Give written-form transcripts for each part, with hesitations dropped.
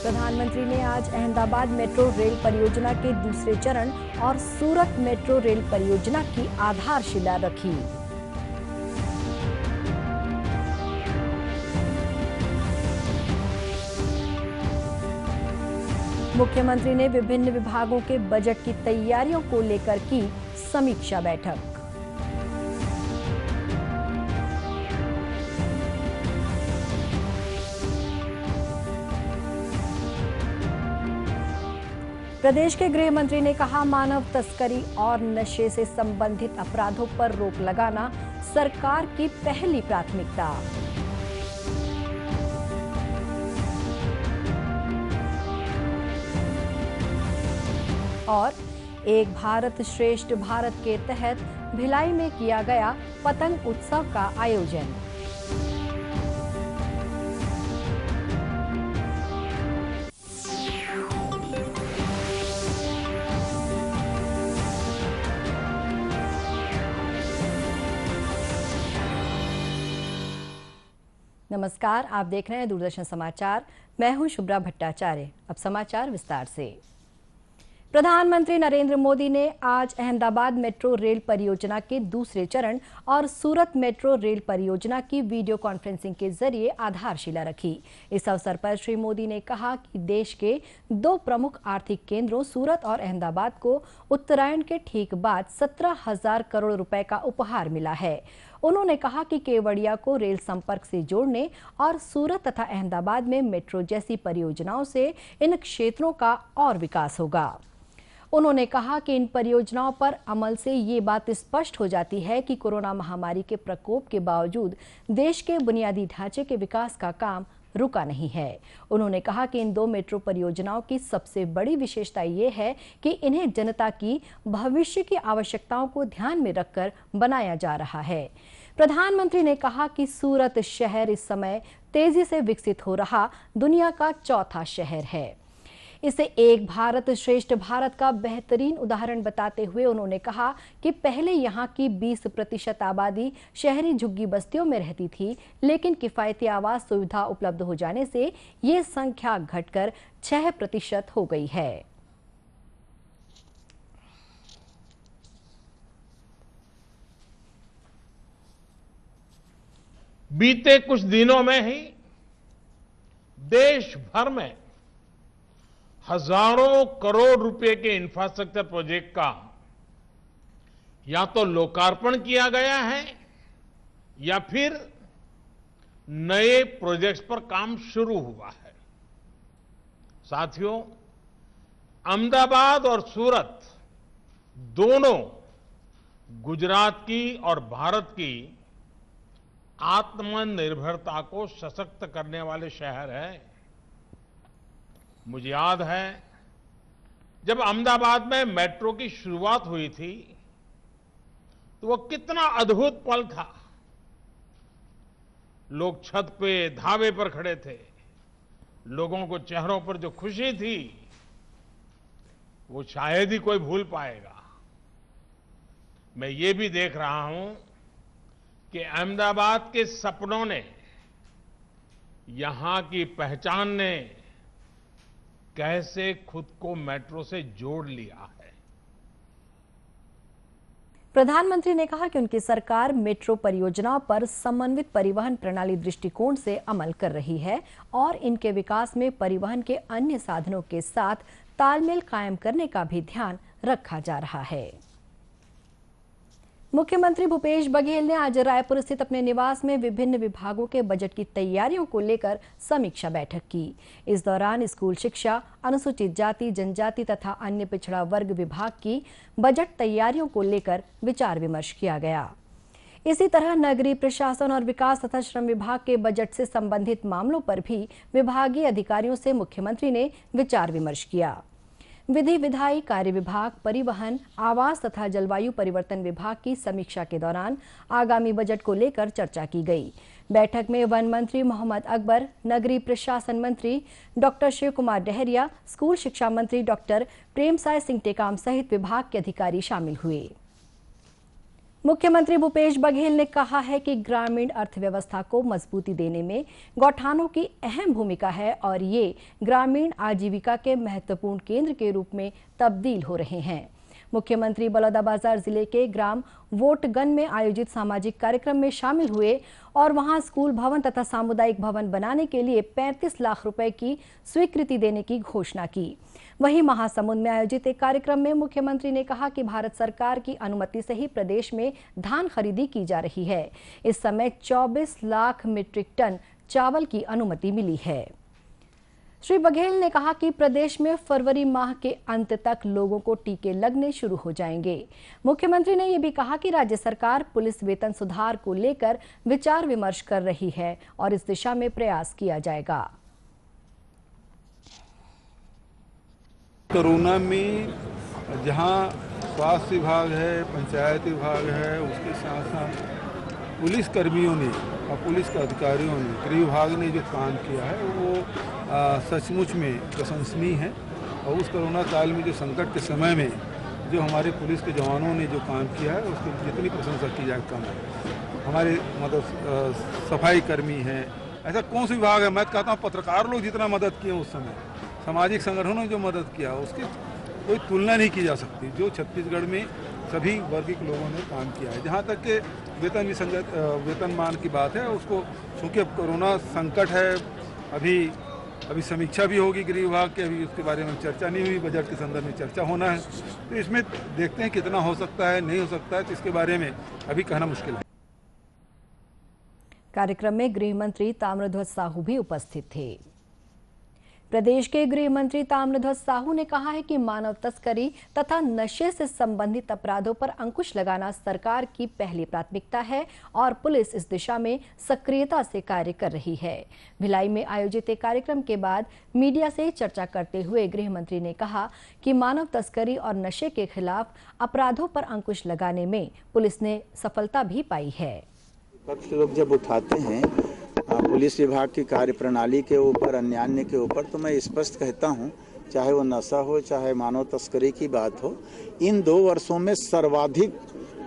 प्रधानमंत्री ने आज अहमदाबाद मेट्रो रेल परियोजना के दूसरे चरण और सूरत मेट्रो रेल परियोजना की आधारशिला रखी। मुख्यमंत्री ने विभिन्न विभागों के बजट की तैयारियों को लेकर की समीक्षा बैठक। प्रदेश के गृह मंत्री ने कहा, मानव तस्करी और नशे से संबंधित अपराधों पर रोक लगाना सरकार की पहली प्राथमिकता। और एक भारत श्रेष्ठ भारत के तहत भिलाई में किया गया पतंग उत्सव का आयोजन। नमस्कार, आप देख रहे हैं दूरदर्शन समाचार। मैं हूं शुभ्रा भट्टाचार्य। अब समाचार विस्तार से। प्रधानमंत्री नरेंद्र मोदी ने आज अहमदाबाद मेट्रो रेल परियोजना के दूसरे चरण और सूरत मेट्रो रेल परियोजना की वीडियो कॉन्फ्रेंसिंग के जरिए आधारशिला रखी। इस अवसर पर श्री मोदी ने कहा कि देश के दो प्रमुख आर्थिक केंद्रों सूरत और अहमदाबाद को उत्तरायण के ठीक बाद 17,000 करोड़ रुपए का उपहार मिला है। उन्होंने कहा कि केवड़िया को रेल संपर्क से जोड़ने और सूरत तथा अहमदाबाद में मेट्रो जैसी परियोजनाओं से इन क्षेत्रों का और विकास होगा। उन्होंने कहा कि इन परियोजनाओं पर अमल से ये बात स्पष्ट हो जाती है कि कोरोना महामारी के प्रकोप के बावजूद देश के बुनियादी ढांचे के विकास का काम रुका नहीं है। उन्होंने कहा कि इन दो मेट्रो परियोजनाओं की सबसे बड़ी विशेषता ये है कि इन्हें जनता की भविष्य की आवश्यकताओं को ध्यान में रखकर बनाया जा रहा है। प्रधानमंत्री ने कहा कि सूरत शहर इस समय तेजी से विकसित हो रहा दुनिया का चौथा शहर है। इसे एक भारत श्रेष्ठ भारत का बेहतरीन उदाहरण बताते हुए उन्होंने कहा कि पहले यहाँ की 20% आबादी शहरी झुग्गी बस्तियों में रहती थी, लेकिन किफायती आवास सुविधा उपलब्ध हो जाने से ये संख्या घटकर 6% हो गई है। बीते कुछ दिनों में ही देश भर में हजारों करोड़ रुपए के इंफ्रास्ट्रक्चर प्रोजेक्ट का या तो लोकार्पण किया गया है या फिर नए प्रोजेक्ट्स पर काम शुरू हुआ है। साथियों, अहमदाबाद और सूरत दोनों गुजरात की और भारत की आत्मनिर्भरता को सशक्त करने वाले शहर हैं। मुझे याद है जब अहमदाबाद में मेट्रो की शुरुआत हुई थी तो वो कितना अद्भुत पल था। लोग छत पे धाबे पर खड़े थे, लोगों को चेहरों पर जो खुशी थी वो शायद ही कोई भूल पाएगा। मैं ये भी देख रहा हूं कि अहमदाबाद के सपनों ने, यहां की पहचान ने कैसे खुद को मेट्रो से जोड़ लिया है। प्रधानमंत्री ने कहा कि उनकी सरकार मेट्रो परियोजनाओं पर समन्वित परिवहन प्रणाली दृष्टिकोण से अमल कर रही है और इनके विकास में परिवहन के अन्य साधनों के साथ तालमेल कायम करने का भी ध्यान रखा जा रहा है। मुख्यमंत्री भूपेश बघेल ने आज रायपुर स्थित अपने निवास में विभिन्न विभागों के बजट की तैयारियों को लेकर समीक्षा बैठक की। इस दौरान स्कूल शिक्षा, अनुसूचित जाति जनजाति तथा अन्य पिछड़ा वर्ग विभाग की बजट तैयारियों को लेकर विचार विमर्श किया गया। इसी तरह नगरीय प्रशासन और विकास तथा श्रम विभाग के बजट से संबंधित मामलों पर भी विभागीय अधिकारियों से मुख्यमंत्री ने विचार विमर्श किया। विधि विधायी कार्य विभाग, परिवहन, आवास तथा जलवायु परिवर्तन विभाग की समीक्षा के दौरान आगामी बजट को लेकर चर्चा की गई। बैठक में वन मंत्री मोहम्मद अकबर, नगरीय प्रशासन मंत्री डॉक्टर शिव कुमार डहरिया, स्कूल शिक्षा मंत्री डॉक्टर प्रेमसाय सिंह टेकाम सहित विभाग के अधिकारी शामिल हुए। मुख्यमंत्री भूपेश बघेल ने कहा है कि ग्रामीण अर्थव्यवस्था को मजबूती देने में गौठानों की अहम भूमिका है और ये ग्रामीण आजीविका के महत्वपूर्ण केंद्र के रूप में तब्दील हो रहे हैं। मुख्यमंत्री बलौदाबाजार जिले के ग्राम वोटगन में आयोजित सामाजिक कार्यक्रम में शामिल हुए और वहां स्कूल भवन तथा सामुदायिक भवन बनाने के लिए 35 लाख रुपए की स्वीकृति देने की घोषणा की। वहीं महासमुंद में आयोजित एक कार्यक्रम में मुख्यमंत्री ने कहा कि भारत सरकार की अनुमति से ही प्रदेश में धान खरीदी की जा रही है। इस समय 24 लाख मीट्रिक टन चावल की अनुमति मिली है। श्री बघेल ने कहा कि प्रदेश में फरवरी माह के अंत तक लोगों को टीके लगने शुरू हो जाएंगे। मुख्यमंत्री ने यह भी कहा कि राज्य सरकार पुलिस वेतन सुधार को लेकर विचार विमर्श कर रही है और इस दिशा में प्रयास किया जाएगा। कोरोना में जहां स्वास्थ्य विभाग है, पंचायत विभाग है, उसके साथ साथ पुलिस कर्मियों ने और पुलिस के अधिकारियों ने, गृह विभाग ने जो काम किया है वो सचमुच में प्रशंसनीय है। और उस कोरोना काल में जो संकट के समय में जो हमारे पुलिस के जवानों ने जो काम किया है उसकी जितनी प्रशंसा की जाए कम है। हमारे मतलब सफाई कर्मी हैं, ऐसा कौन सा विभाग है, मैं कहता हूँ पत्रकार लोग जितना मदद किए उस समय, सामाजिक संगठनों ने जो मदद किया उसकी कोई तुलना नहीं की जा सकती। जो छत्तीसगढ़ में सभी वर्ग के लोगों ने काम किया है। जहाँ तक के वेतनमान की बात है, उसको चूँकि अब कोरोना संकट है, अभी समीक्षा भी होगी गृह विभाग के, अभी उसके बारे में चर्चा नहीं हुई, बजट के संदर्भ में चर्चा होना है। तो इसमें देखते हैं कितना हो सकता है, नहीं हो सकता है, तो इसके बारे में अभी कहना मुश्किल है। कार्यक्रम में गृह मंत्री ताम्रध्वज साहू भी उपस्थित थे। प्रदेश के गृह मंत्री ताम्रध्वज साहू ने कहा है कि मानव तस्करी तथा नशे से संबंधित अपराधों पर अंकुश लगाना सरकार की पहली प्राथमिकता है और पुलिस इस दिशा में सक्रियता से कार्य कर रही है। भिलाई में आयोजित एक कार्यक्रम के बाद मीडिया से चर्चा करते हुए गृह मंत्री ने कहा कि मानव तस्करी और नशे के खिलाफ अपराधों पर अंकुश लगाने में पुलिस ने सफलता भी पाई है। विपक्ष लोग जब उठाते हैं पुलिस विभाग की कार्यप्रणाली के ऊपर, अन्याय के ऊपर, तो मैं स्पष्ट कहता हूं, चाहे वो नशा हो, चाहे मानव तस्करी की बात हो, इन 2 वर्षों में सर्वाधिक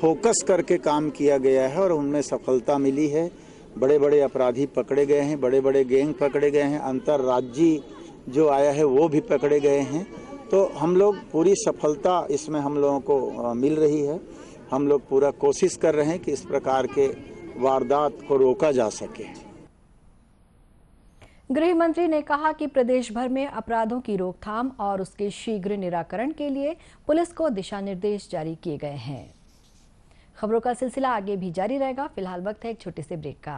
फोकस करके काम किया गया है और उनमें सफलता मिली है। बड़े बड़े अपराधी पकड़े गए हैं, बड़े बड़े गैंग पकड़े गए हैं, अंतर्राज्यीय जो आया है वो भी पकड़े गए हैं। तो हम लोग पूरी सफलता इसमें हम लोगों को मिल रही है। हम लोग पूरा कोशिश कर रहे हैं कि इस प्रकार के वारदात को रोका जा सके। गृह मंत्री ने कहा कि प्रदेश भर में अपराधों की रोकथाम और उसके शीघ्र निराकरण के लिए पुलिस को दिशा निर्देश जारी किए गए हैं। खबरों का सिलसिला आगे भी जारी रहेगा। फिलहाल वक्त है एक छोटे से ब्रेक का।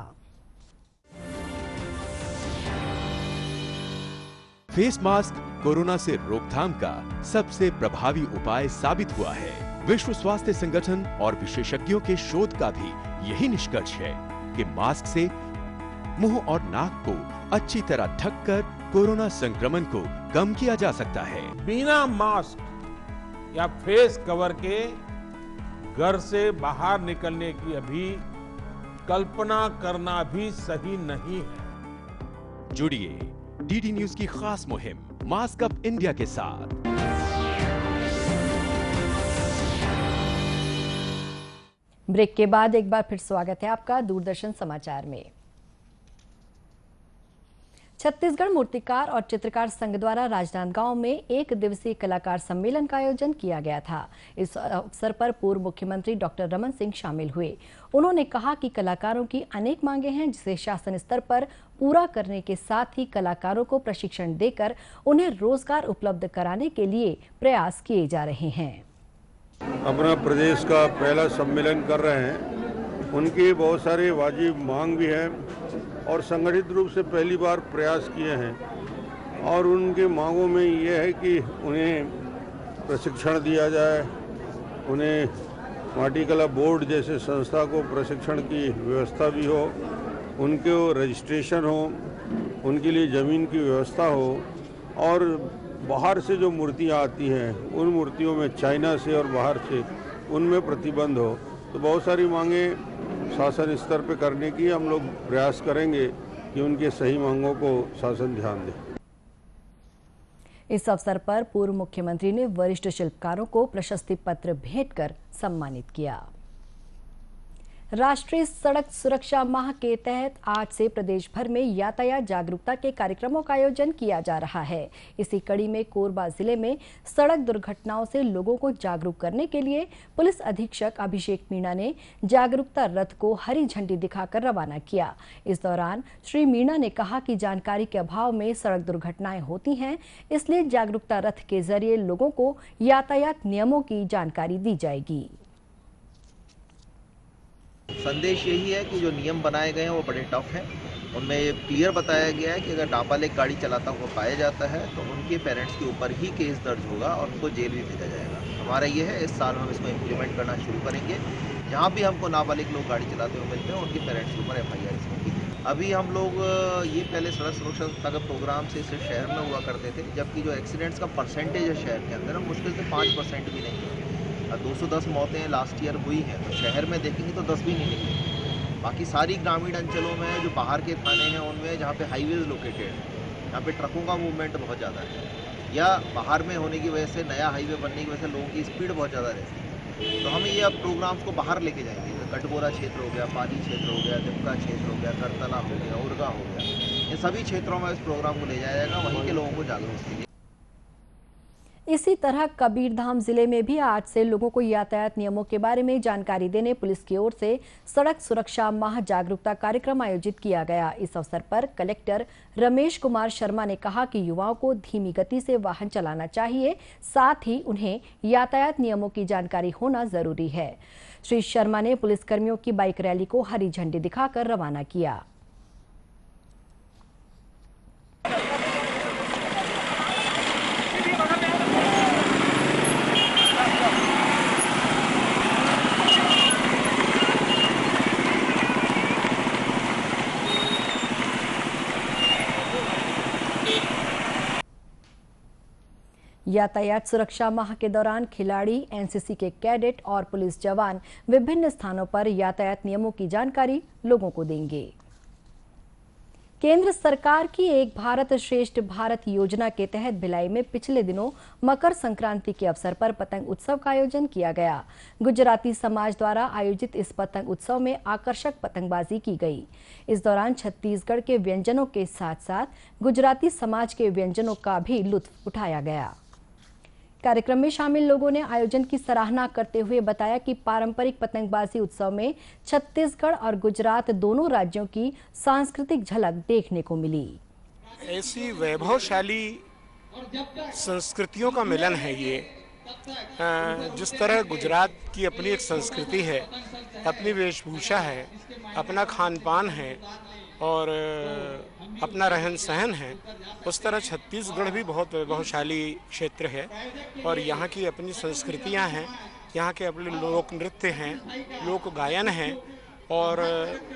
फेस मास्क कोरोना से रोकथाम का सबसे प्रभावी उपाय साबित हुआ है। विश्व स्वास्थ्य संगठन और विशेषज्ञों के शोध का भी यही निष्कर्ष है कि मास्क से मुंह और नाक को अच्छी तरह ढककर कोरोना संक्रमण को कम किया जा सकता है। बिना मास्क या फेस कवर के घर से बाहर निकलने की अभी कल्पना करना भी सही नहीं है। जुड़िए डीडी न्यूज की खास मुहिम मास्क अप इंडिया के साथ। ब्रेक के बाद एक बार फिर स्वागत है आपका दूरदर्शन समाचार में। छत्तीसगढ़ मूर्तिकार और चित्रकार संघ द्वारा राजनांदगांव में 1 दिवसीय कलाकार सम्मेलन का आयोजन किया गया था। इस अवसर पर पूर्व मुख्यमंत्री डॉक्टर रमन सिंह शामिल हुए। उन्होंने कहा कि कलाकारों की अनेक मांगे हैं जिसे शासन स्तर पर पूरा करने के साथ ही कलाकारों को प्रशिक्षण देकर उन्हें रोजगार उपलब्ध कराने के लिए प्रयास किए जा रहे हैं। अपना प्रदेश का पहला सम्मेलन कर रहे हैं, उनकी बहुत सारी वाजिब मांग भी है और संगठित रूप से पहली बार प्रयास किए हैं। और उनकी मांगों में ये है कि उन्हें प्रशिक्षण दिया जाए, उन्हें माटीकला बोर्ड जैसे संस्था को प्रशिक्षण की व्यवस्था भी हो, उनके रजिस्ट्रेशन हो, उनके लिए ज़मीन की व्यवस्था हो और बाहर से जो मूर्तियाँ आती हैं उन मूर्तियों में चाइना से और बाहर से उनमें प्रतिबंध हो। तो बहुत सारी मांगे शासन स्तर पर करने की हम लोग प्रयास करेंगे कि उनके सही मांगों को शासन ध्यान दे। इस अवसर पर पूर्व मुख्यमंत्री ने वरिष्ठ शिल्पकारों को प्रशस्ति पत्र भेंट कर सम्मानित किया। राष्ट्रीय सड़क सुरक्षा माह के तहत आज से प्रदेश भर में यातायात जागरूकता के कार्यक्रमों का आयोजन किया जा रहा है। इसी कड़ी में कोरबा जिले में सड़क दुर्घटनाओं से लोगों को जागरूक करने के लिए पुलिस अधीक्षक अभिषेक मीणा ने जागरूकता रथ को हरी झंडी दिखाकर रवाना किया। इस दौरान श्री मीणा ने कहा कि जानकारी के अभाव में सड़क दुर्घटनाएं होती हैं, इसलिए जागरूकता रथ के जरिए लोगों को यातायात नियमों की जानकारी दी जाएगी। संदेश यही है कि जो नियम बनाए गए हैं वो बड़े टफ हैं। उनमें ये क्लियर बताया गया है कि अगर नाबालिग गाड़ी चलाता हुआ पाया जाता है तो उनके पेरेंट्स के ऊपर ही केस दर्ज होगा और उनको जेल भी भेजा जाएगा। हमारा ये है, इस साल हम इसको इम्प्लीमेंट करना शुरू करेंगे। जहाँ भी हमको नाबालिग लोग गाड़ी चलाते हुए मिलते हैं उनके पेरेंट्स के ऊपर FIR होगी। अभी हम लोग ये पहले सड़क सुरक्षा का प्रोग्राम से सिर्फ शहर में हुआ करते थे, जबकि जो एक्सीडेंट्स का परसेंटेज है शहर के अंदर मुश्किल से 5% भी नहीं है। 210 मौतें लास्ट ईयर हुई हैं, तो शहर में देखेंगे तो 10 भी नहीं निकली। बाकी सारी ग्रामीण अंचलों में जो बाहर के थाने हैं उनमें जहाँ पे हाईवेज लोकेटेड है, जहाँ पे ट्रकों का मूवमेंट बहुत ज़्यादा है या बाहर में होने की वजह से नया हाईवे बनने की वजह से लोगों की स्पीड बहुत ज़्यादा रहती है, तो हम ये अब प्रोग्राम्स को बाहर लेके जाएंगे। कटघोरा क्षेत्र हो गया, पाली क्षेत्र हो गया, दिमका क्षेत्र हो गया, करतला हो गया, उर्गा हो गया, इन सभी क्षेत्रों में इस प्रोग्राम को ले जाया जाएगा, वहीं के लोगों को जागरूक कीजिए। इसी तरह कबीरधाम जिले में भी आज से लोगों को यातायात नियमों के बारे में जानकारी देने पुलिस की ओर से सड़क सुरक्षा माह जागरूकता कार्यक्रम आयोजित किया गया। इस अवसर पर कलेक्टर रमेश कुमार शर्मा ने कहा कि युवाओं को धीमी गति से वाहन चलाना चाहिए, साथ ही उन्हें यातायात नियमों की जानकारी होना जरूरी है। श्री शर्मा ने पुलिसकर्मियों की बाइक रैली को हरी झंडी दिखाकर रवाना किया। यातायात सुरक्षा माह के दौरान खिलाड़ी, एनसीसी के कैडेट और पुलिस जवान विभिन्न स्थानों पर यातायात नियमों की जानकारी लोगों को देंगे। केंद्र सरकार की एक भारत श्रेष्ठ भारत योजना के तहत भिलाई में पिछले दिनों मकर संक्रांति के अवसर पर पतंग उत्सव का आयोजन किया गया। गुजराती समाज द्वारा आयोजित इस पतंग उत्सव में आकर्षक पतंगबाजी की गई। इस दौरान छत्तीसगढ़ के व्यंजनों के साथ साथ गुजराती समाज के व्यंजनों का भी लुत्फ उठाया गया। कार्यक्रम में शामिल लोगों ने आयोजन की सराहना करते हुए बताया कि पारंपरिक पतंगबाजी उत्सव में छत्तीसगढ़ और गुजरात दोनों राज्यों की सांस्कृतिक झलक देखने को मिली। ऐसी वैभवशाली संस्कृतियों का मिलन है ये। जिस तरह गुजरात की अपनी एक संस्कृति है, अपनी वेशभूषा है, अपना खान पान है और अपना रहन सहन है, उस तरह छत्तीसगढ़ भी बहुत वैभवशाली क्षेत्र है और यहाँ की अपनी संस्कृतियाँ हैं, यहाँ के अपने लोक नृत्य हैं, लोक गायन हैं और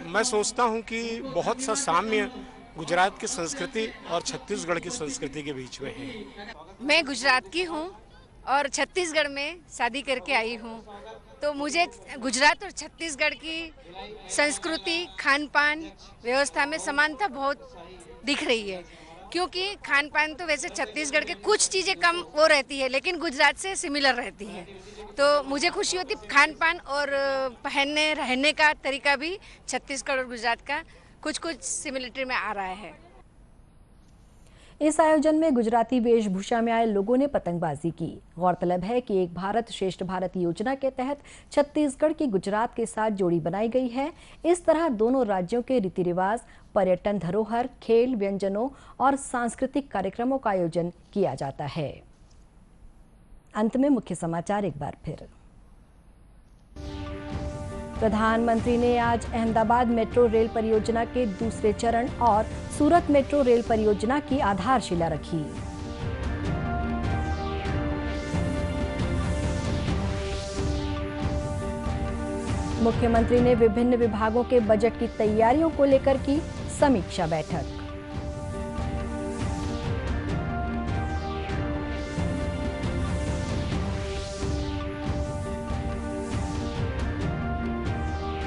मैं सोचता हूँ कि बहुत सा साम्य गुजरात की संस्कृति और छत्तीसगढ़ की संस्कृति के बीच में है। मैं गुजरात की हूँ और छत्तीसगढ़ में शादी करके आई हूँ, तो मुझे गुजरात और छत्तीसगढ़ की संस्कृति, खान पान, व्यवस्था में समानता बहुत दिख रही है, क्योंकि खान पान तो वैसे छत्तीसगढ़ के कुछ चीज़ें कम वो रहती है लेकिन गुजरात से सिमिलर रहती है, तो मुझे खुशी होती खान पान और पहनने रहने का तरीका भी छत्तीसगढ़ और गुजरात का कुछ कुछ सिमिलरिटी में आ रहा है। इस आयोजन में गुजराती वेशभूषा में आए लोगों ने पतंगबाजी की। गौरतलब है कि एक भारत श्रेष्ठ भारत योजना के तहत छत्तीसगढ़ की गुजरात के साथ जोड़ी बनाई गई है। इस तरह दोनों राज्यों के रीति रिवाज, पर्यटन धरोहर, खेल, व्यंजनों और सांस्कृतिक कार्यक्रमों का आयोजन किया जाता है। अंत में मुख्य समाचार एक बार फिर। प्रधानमंत्री ने आज अहमदाबाद मेट्रो रेल परियोजना के दूसरे चरण और सूरत मेट्रो रेल परियोजना की आधारशिला रखी। मुख्यमंत्री ने विभिन्न विभागों के बजट की तैयारियों को लेकर की समीक्षा बैठक।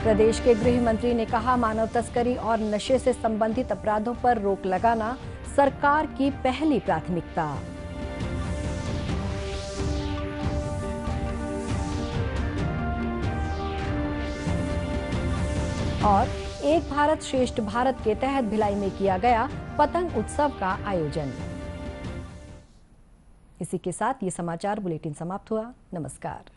प्रदेश के गृह मंत्री ने कहा, मानव तस्करी और नशे से संबंधित अपराधों पर रोक लगाना सरकार की पहली प्राथमिकता। और एक भारत श्रेष्ठ भारत के तहत भिलाई में किया गया पतंग उत्सव का आयोजन। इसी के साथ ये समाचार बुलेटिन समाप्त हुआ। नमस्कार।